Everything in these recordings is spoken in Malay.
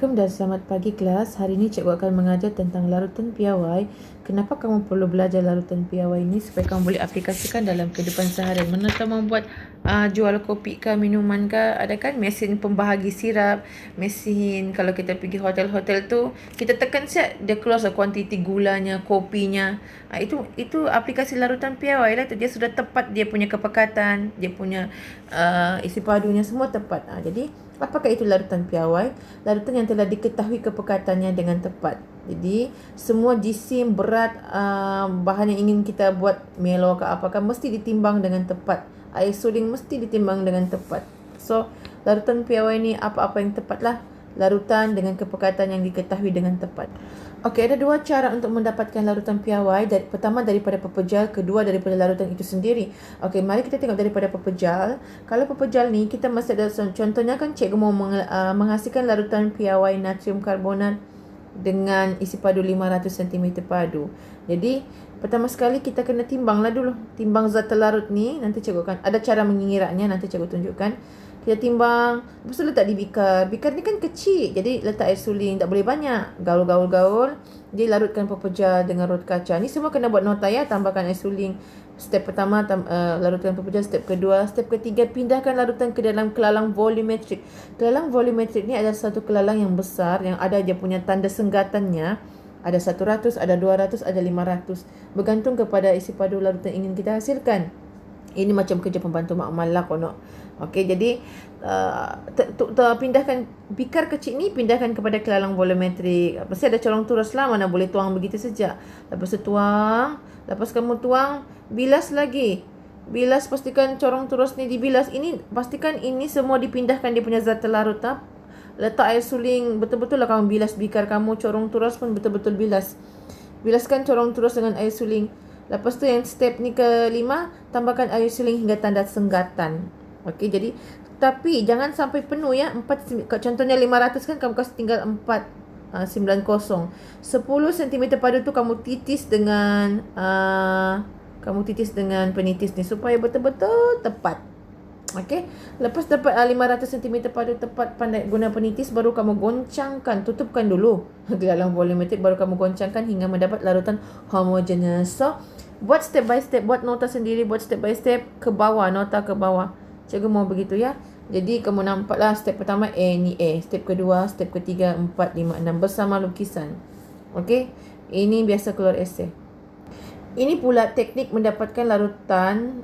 Assalamualaikum dan selamat pagi kelas. Hari ini cikgu akan mengajar tentang larutan piawai. Kenapa kamu perlu belajar larutan piawai ini supaya kamu boleh aplikasikan dalam kehidupan seharian. Mana tahu membuat jual kopi ke minuman ke, ada kan mesin pembahagi sirap, mesin kalau kita pergi hotel-hotel tu kita tekan siap dia keluar kuantiti gulanya, kopinya. Itu aplikasi larutan piawai lah tu. Dia sudah tepat, dia punya kepekatan, dia punya isi padunya semua tepat. Jadi apakah itu larutan piawai? Larutan yang telah diketahui kepekatannya dengan tepat. Jadi semua jisim berat, bahan yang ingin kita buat melo ke apakah mesti ditimbang dengan tepat. Air suling mesti ditimbang dengan tepat. So larutan piawai ni apa-apa yang tepatlah. Larutan dengan kepekatan yang diketahui dengan tepat. Okey, ada dua cara untuk mendapatkan larutan piawai. Pertama daripada pepejal, kedua daripada larutan itu sendiri. Okey, mari kita tengok daripada pepejal. Kalau pepejal ni kita mesti ada, contohnya kan cikgu mau menghasilkan larutan piawai natrium karbonat dengan isi padu 500 cm padu. Jadi pertama sekali kita kena timbanglah dulu. Timbang zat terlarut ni, nanti cikgu akan ada cara mengiratnya, nanti cikgu tunjukkan. Kita timbang, lepas tu letak di bikar. Bikar ni kan kecil, jadi letak air suling, tak boleh banyak. Gaul-gaul-gaul, dia larutkan pepejal dengan roti kaca. Ni semua kena buat nota ya, tambahkan air suling. Step pertama, larutkan pepejal. Step kedua, step ketiga, pindahkan larutan ke dalam kelalang volumetrik. Kelalang volumetrik ni adalah satu kelalang yang besar, yang ada dia punya tanda senggatannya. Ada 100, ada 200, ada 500. Bergantung kepada isi padu larutan ingin kita hasilkan. Ini macam kerja pembantu makmal lah kono. Okey, jadi pindahkan bikar kecil ni, pindahkan kepada kelalang volumetrik. Pasti ada corong turus lah, mana boleh tuang begitu saja. Lepas tu tuang, lepas kamu tuang, bilas lagi. Bilas, pastikan corong turus ni dibilas. Ini pastikan ini semua dipindahkan dia punya zat terlarut. Letak air suling, betul-betul lah kamu bilas bikar kamu, corong turus pun betul-betul bilas. Bilaskan corong turus dengan air suling. Lepas tu yang step ni kelima, tambahkan air suling hingga tanda senggatan. Okey, jadi tapi jangan sampai penuh ya. Contohnya 500 kan kamu kasih tinggal 490. 10 cm padu tu kamu titis dengan penitis ni supaya betul-betul tepat. Okey, lepas dapat 500 cm padu tepat, pandai guna penitis, baru kamu goncangkan, tutupkan dulu dalam volumetrik, baru kamu goncangkan hingga mendapat larutan homogeneous. So buat step by step, buat nota sendiri, buat step by step ke bawah, nota ke bawah. Cikgu mau begitu ya. Jadi kamu nampaklah step pertama ni A, step kedua, step ketiga, 4, 5, 6 bersama lukisan. Okey, ini biasa keluar esei. Ini pula teknik mendapatkan larutan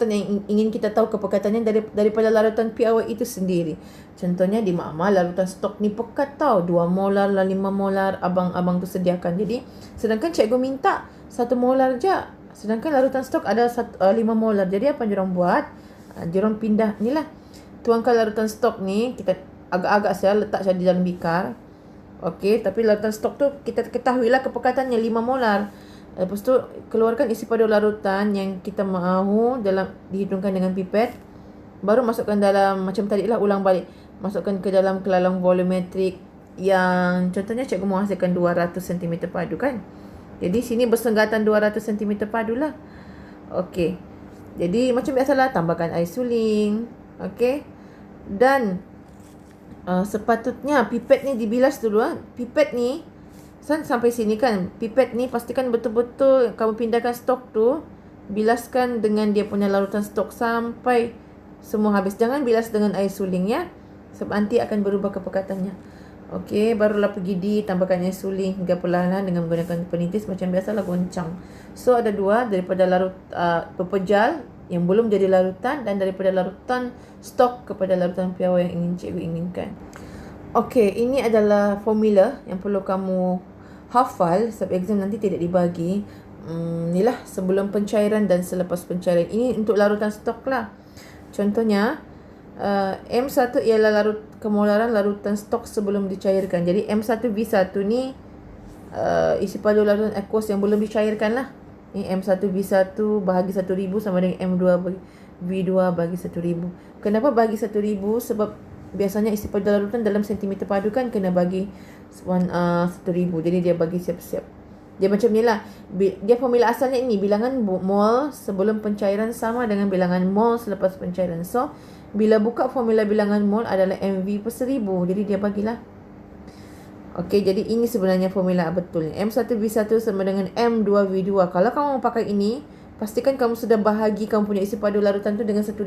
yang ingin kita tahu kepekatannya daripada larutan piawai itu sendiri. Contohnya di makmal, larutan stok ni pekat tau, 2 molar lah, 5 molar abang-abang tu sediakan. Jadi sedangkan cikgu minta 1 molar je, sedangkan larutan stok ada 5 molar. Jadi apa yang diorang buat? Diorang pindah ni lah, tuangkan larutan stok ni, kita agak-agak saya letak saya di dalam bikar. Okey, tapi larutan stok tu kita ketahuilah kepekatannya 5 molar. Lepas tu keluarkan isi padu larutan yang kita mahu dihidungkan dengan pipet. Baru masukkan dalam, macam tadi lah, ulang balik. Masukkan ke dalam kelalang volumetrik yang contohnya cikgu mahu hasilkan 200 cm padu kan. Jadi sini bersenggatan 200 cm padu lah. Okey, jadi macam biasalah, tambahkan air suling. Okey, dan sepatutnya pipet ni dibilas dulu. Pipet ni sampai sini kan, pipet ni pastikan betul-betul kamu pindahkan stok tu, bilaskan dengan dia punya larutan stok sampai semua habis. Jangan bilas dengan air suling ya, sebab nanti akan berubah kepekatannya. Okey, barulah pergi tambahkan air suling hingga perlahan dengan menggunakan penitis macam biasalah, goncang. So ada dua, daripada pepejal yang belum jadi larutan, dan daripada larutan stok kepada larutan piawai yang ingin cikgu inginkan. Okey, ini adalah formula yang perlu kamu hafal sebab exam nanti tidak dibagi. Inilah sebelum pencairan dan selepas pencairan. Ini untuk larutan stok lah. Contohnya M1 ialah kemolaran larutan stok sebelum dicairkan. Jadi M1V1 ni isi padu larutan aqueous yang belum dicairkan lah. Ini M1V1 bahagi 1000 sama dengan M2V2 bagi 1000. Kenapa bagi 1000? Sebab biasanya isi padu larutan dalam sentimeter padu kan kena bagi 1000. Jadi dia bagi siap-siap. Dia macam ni lah. Dia formula asalnya ini, bilangan mol sebelum pencairan sama dengan bilangan mol selepas pencairan. So bila buka formula bilangan mol adalah MV per 1000. Jadi dia bagilah Okey, jadi ini sebenarnya formula betulnya. M1V1 sama dengan M2V2. Kalau kamu pakai ini, pastikan kamu sudah bahagi kamu punya isi padu larutan tu dengan 1000.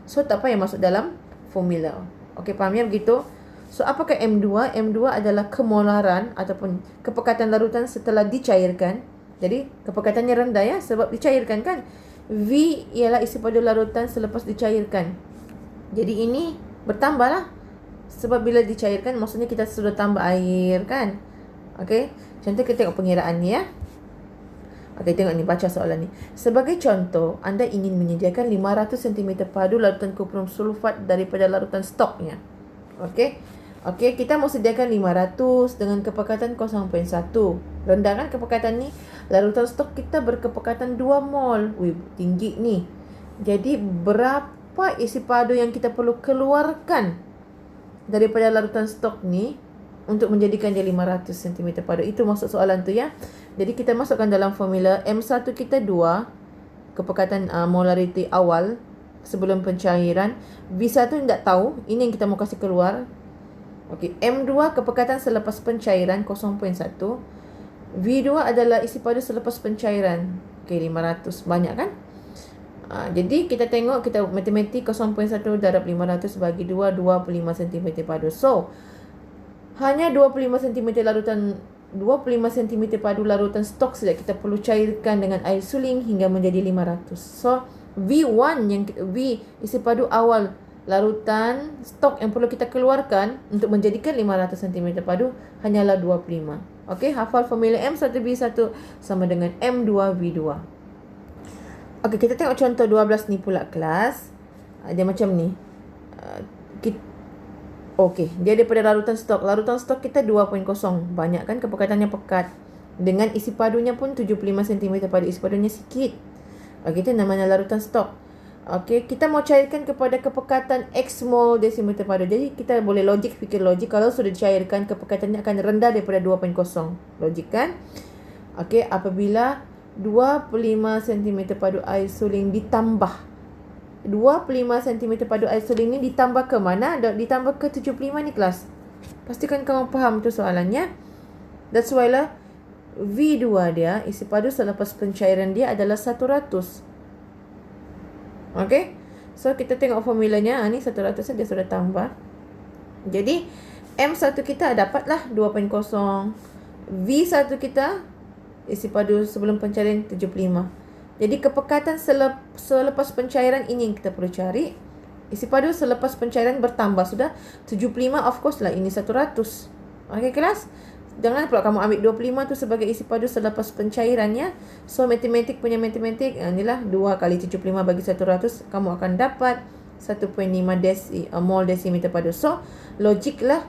So, tak payah masuk dalam formula. Okey, faham ya begitu? So, apakah M2? M2 adalah kemolaran ataupun kepekatan larutan setelah dicairkan. Jadi, kepekatannya rendah ya sebab dicairkan kan. V ialah isi padu larutan selepas dicairkan. Jadi, ini bertambah lah. Sebab bila dicairkan, maksudnya kita sudah tambah air kan. Okey. Contoh kita tengok pengiraan ni ya. Okey, tengok ni, baca soalan ni. Sebagai contoh, anda ingin menyediakan 500 cm padu larutan kuprum sulfat daripada larutan stoknya. Okey. Okey, kita mau sediakan 500 dengan kepekatan 0.1. Rendah kan kepekatan ni? Larutan stok kita berkepekatan 2 mol. Wih, tinggi ni. Jadi, berapa isi padu yang kita perlu keluarkan daripada larutan stok ni untuk menjadikan dia 500 cm padu? Itu maksud soalan tu ya. Jadi kita masukkan dalam formula M1 kita 2, kepekatan molarity awal sebelum pencairan. V1 tidak tahu, ini yang kita mau kasih keluar. Okey, M2 kepekatan selepas pencairan 0.1. V2 adalah isi padu selepas pencairan. Okey, 500, banyak kan? Jadi kita tengok, kita matematik 0.1 darab 500 bagi 2, 25 cm padu. So, hanya 25 cm larutan 25 cm padu larutan stok saja kita perlu cairkan dengan air suling hingga menjadi 500. So, V1 yang V isi padu awal larutan stok yang perlu kita keluarkan untuk menjadikan 500 cm padu hanyalah 25. Okey, hafal formula M1V1 sama dengan M2V2. Okey, kita tengok contoh 12 ni pula kelas. Dia macam ni. Okey, dia daripada larutan stok. Larutan stok kita 2.0. Banyak kan kepekatannya pekat. Dengan isi padunya pun 75 cm padu. Isi padunya sikit. Okey, itu namanya larutan stok. Okey, kita mau cairkan kepada kepekatan X mol desimeter padu. Jadi, kita boleh fikir logik. Kalau sudah dicairkan, kepekatannya akan rendah daripada 2.0. Logik kan? Okey, apabila 25 cm padu air suling ditambah 25 cm padu air suling ni ditambah ke mana? Ditambah ke 75 ni kelas. Pastikan kamu faham tu soalannya. That's why lah V2 dia, isi padu selepas pencairan dia adalah 100. Okay, so kita tengok formulanya. Ni 100 dia sudah tambah. Jadi M1 kita dapatlah 2.0. V1 kita isi padu sebelum pencairan 75. Jadi kepekatan selepas pencairan ini yang kita perlu cari. Isi padu selepas pencairan bertambah sudah 75, of course lah ini 100. Okey kelas? Jangan pula kamu ambil 25 tu sebagai isi padu selepas pencairannya. So matematik punya matematik, inilah 2 kali 75 bagi 100, kamu akan dapat 1.5 mol desimeter padu. So logiklah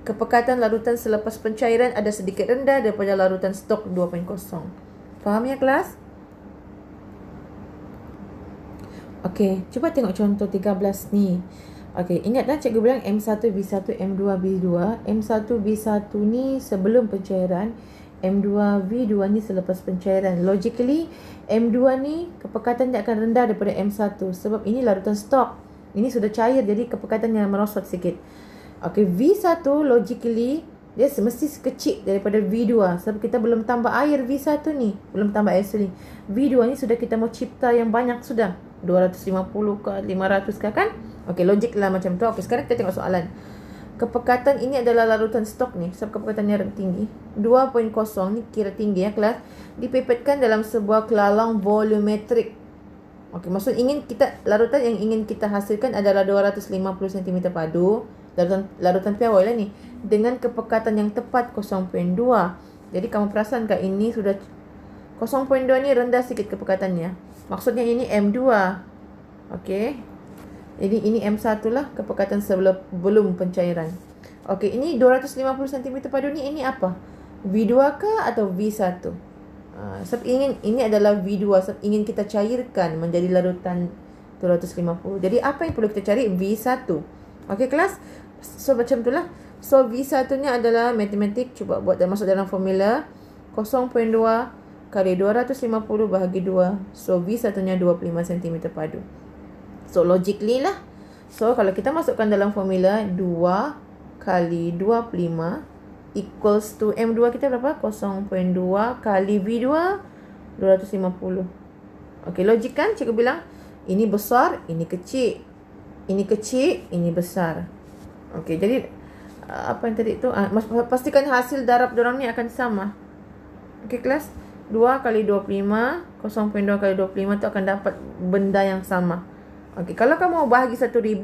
kepekatan larutan selepas pencairan ada sedikit rendah daripada larutan stok 2.0. Faham ya kelas? Okey, cuba tengok contoh 13 ni. Okey, ingatlah cikgu bilang M1V1, M2V2. M1V1 ni sebelum pencairan, M2V2 ni selepas pencairan. Logically, M2 ni kepekatan dia akan rendah daripada M1 sebab ini larutan stok. Ini sudah cair, jadi kepekatannya merosot sikit. Okey, V1 logically dia semesti kecil daripada V2 sebab kita belum tambah air V1 ni, belum tambah air suling. V2 ni sudah kita mau cipta yang banyak sudah. 250 ke 500 ke kan? Okey, logik lah macam tu. Okey, sekarang kita tengok soalan. Kepekatan ini adalah larutan stok ni sebab kepekatannya tinggi. 2.0 ni kira tinggi ya kelas. Dipipetkan dalam sebuah kelalang volumetrik. Okey, maksud larutan yang ingin kita hasilkan adalah 250 cm padu. Larutan piawai lah ni dengan kepekatan yang tepat 0.2. Jadi kamu perasan tak ini sudah 0.2 ni rendah sikit kepekatannya. Maksudnya ini M2. Okey. Jadi ini M1 lah kepekatan sebelum pencairan. Okey, ini 250 cm padu ni ini apa? V2 ke atau V1? Sebab ini adalah V2 sebab ingin kita cairkan menjadi larutan 250. Jadi apa yang perlu kita cari? V1. Okey kelas? So macam itulah. So V1 ni adalah matematik. Cuba buat dan masuk dalam formula 0.2 kali 250 bahagi 2. So V1 nya 25 cm padu. So logically lah. So kalau kita masukkan dalam formula 2 kali 25 equals to M2 kita berapa? 0.2 kali V2 250. Okey, logik kan? Cikgu bilang ini besar, ini kecil. Ini kecil, ini besar. Okey, jadi apa yang tadi tu? Pastikan hasil darab diorang ni akan sama. Okey kelas, 2 kali 25, 0.2 kali 25 tu akan dapat benda yang sama. Okey, kalau kamu mau bahagi 1000,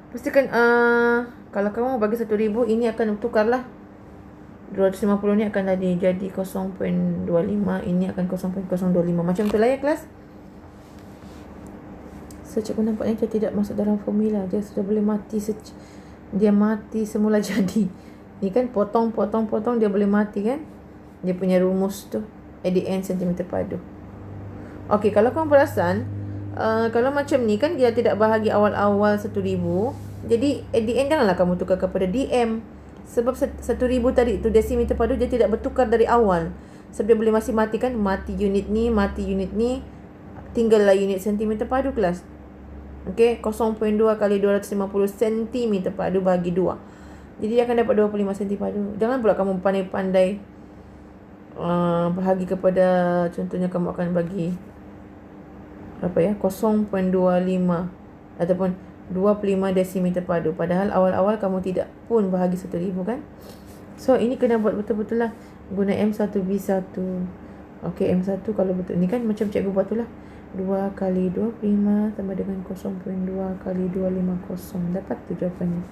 pastikan kalau kamu mau bagi 1000, ini akan tukarlah. 250 ni akan jadi 0.25, ini akan 0.025. Macam tu lah ya kelas. So cikgu nampaknya dia tidak masuk dalam formula. Dia sudah boleh mati. Dia mati semula jadi. Ni kan potong dia boleh mati kan. Dia punya rumus tu. At the end sentimeter padu. Okey, kalau kamu perasan, kalau macam ni kan dia tidak bahagi awal-awal 1000. Jadi at the end janganlah kamu tukar kepada DM. Sebab 1000 tadi tu desimeter padu dia tidak bertukar dari awal. Sebab dia boleh masih mati kan. Mati unit ni. Tinggallah unit sentimeter padu kelas. Okey, 0.2 kali 250 cm padu bagi 2. Jadi dia akan dapat 25 cm padu. Jangan pula kamu pandai-pandai bahagi kepada, contohnya kamu akan bagi apa ya, 0.25 ataupun 25 desimeter padu. Padahal awal-awal kamu tidak pun bahagi 1000 kan. So ini kena buat betul-betul lah. Guna M1B1. Okey, M1 kalau betul ni kan macam cikgu buat tu lah. 2 kali 25 sama dengan 0.2 kali 250. Dapat tu jawapannya.